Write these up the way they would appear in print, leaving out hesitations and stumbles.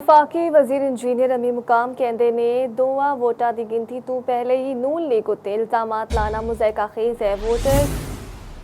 ਵਫਾਕੀ ਵਜ਼ੀਰ engineer ਅਮੀ ਮੁਕਾਮ ਕਹਿੰਦੇ ਨੇ ਦੋਵਾਂ ਵੋਟਾਂ ਦੀ ਗਿਣਤੀ ਤੋਂ ਪਹਿਲੇ ਹੀ ਨੂਨ ਲੀਗ ਉੱਤੇ ਇਲਜ਼ਾਮਾਤ ਲਾਣਾ ਮੁਜ਼ੈਕਾ ਖੇਜ਼ ਹੈ। ਵੋਟਰ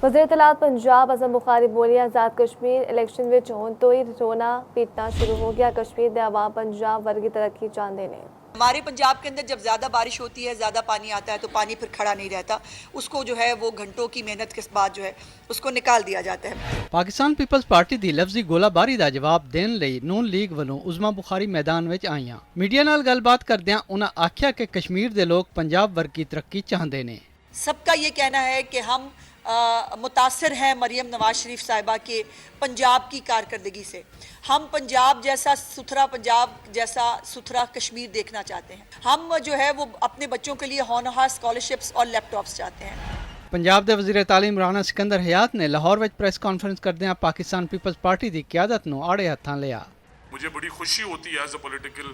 ਵਜ਼ੀਰ ਇਤਲਾਤ ਪੰਜਾਬ ਅਜ਼ਮ ਬੁਖਾਰੀ ਬੋਲੇ ਆਜ਼ਾਦ ਕਸ਼ਮੀਰ ਇਲੈਕਸ਼ਨ ਵਿੱਚ ਹੁਣ ਤੋਂ ਹੀ ਰੋਣਾ ਪੀਟਣਾ शुरू हो गया। कश्मीर ਦੇ आवाम पंजाब वर्गी तरक्की चाहते हैं। हमारे पंजाब के अंदर जब ज़्यादा बारिश होती है, ज़्यादा पानी आता है तो पानी फिर खड़ा नहीं रहता, उसको जो है वो घंटों की मेहनत के बाद जो है उसको निकाल दिया जाता है। ਪਾਕਿਸਤਾਨ ਪੀਪਲਜ਼ ਪਾਰਟੀ ਦੀ ਲਫ਼ਜ਼ੀ ਗੋਲਾਬਾਰੀ ਦਾ ਜਵਾਬ ਦੇਣ ਲਈ ਨੂਨ ਲੀਗ ਵੱਲੋਂ ਉਜ਼ਮਾ ਬੁਖਾਰੀ ਮੈਦਾਨ ਵਿੱਚ ਆਈਆਂ। ਮੀਡੀਆ ਨਾਲ ਗੱਲਬਾਤ ਕਰਦਿਆਂ ਉਹਨਾਂ ਆਖਿਆ ਕਿ ਕਸ਼ਮੀਰ ਦੇ ਲੋਕ ਪੰਜਾਬ ਵਰਗੀ ਤਰੱਕੀ ਚਾਹੁੰਦੇ ਨੇ। सबका ये कहना है कि हम मुतासर हैं मरियम नवाज शरीफ साहिबा के पंजाब की कारकर्दगी से। हम पंजाब जैसा सुथरा कश्मीर देखना चाहते हैं। हम जो है वो अपने बच्चों के लिए होनहार स्कॉलरशिप्स और लैपटॉप्स चाहते हैं। ਪੰਜਾਬ ਦੇ ਵਜ਼ੀਰ ਤਾਲੀਮ ਰਾਣਾ ਸਿਕੰਦਰ ਹਯਾਤ ਨੇ ਲਾਹੌਰ ਵਿੱਚ ਪ੍ਰੈਸ ਕਾਨਫਰੰਸ ਕਰਦਿਆਂ ਪਾਕਿਸਤਾਨ ਪੀਪਲਜ਼ ਪਾਰਟੀ ਦੀ ਕਿਆਦਤ ਨੂੰ ਆੜੇ ਹੱਥਾਂ ਲਿਆ। मुझे बड़ी खुशी होती है एज अ पॉलिटिकल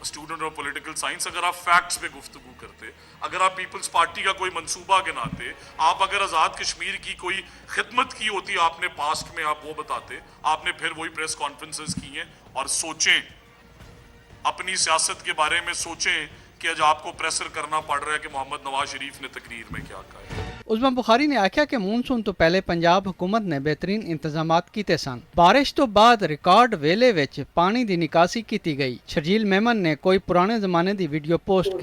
स्टूडेंट और पॉलिटिकल साइंस अगर आप फैक्ट्स पे गुफ्तगू करते, अगर आप पीपल्स पार्टी का कोई मंसूबा गिनाते, आप अगर आज़ाद कश्मीर की कोई खिदमत की होती आपने पास्ट में, आप वो बताते। आपने फिर वही प्रेस कॉन्फ्रेंसेस की हैं और सोचें अपनी सियासत के बारे में, सोचें कि आज आपको प्रेशर करना पड़ रहा है कि मोहम्मद नवाज शरीफ ने तकरीर में क्या कहा है। ਉਜ਼ਮਾ ਬੁਖਾਰੀ ਨੇ ਆਖਿਆ ਕਿ ਮੌਨਸੂਨ ਤੋਂ ਪਹਿਲੇ ਪੰਜਾਬ ਹੁਕੂਮਤ ਨੇ ਬਿਹਤਰੀਨ ਇੰਤਜ਼ਾਮਾਤ ਕੀਤੇ ਸਨ। ਬਾਰਿਸ਼ ਤੋਂ ਬਾਅਦ ਰਿਕਾਰਡ ਵੇਲੇ ਵਿੱਚ ਪਾਣੀ ਦੀ ਨਿਕਾਸੀ ਕੀਤੀ ਗਈ। ਸ਼ਰਜੀਲ ਮੇਮਨ ਨੇ ਕੋਈ ਪੁਰਾਣੇ ਜ਼ਮਾਨੇ ਦੀ ਵੀਡੀਓ ਪੋਸਟ ਕੀਤੀ।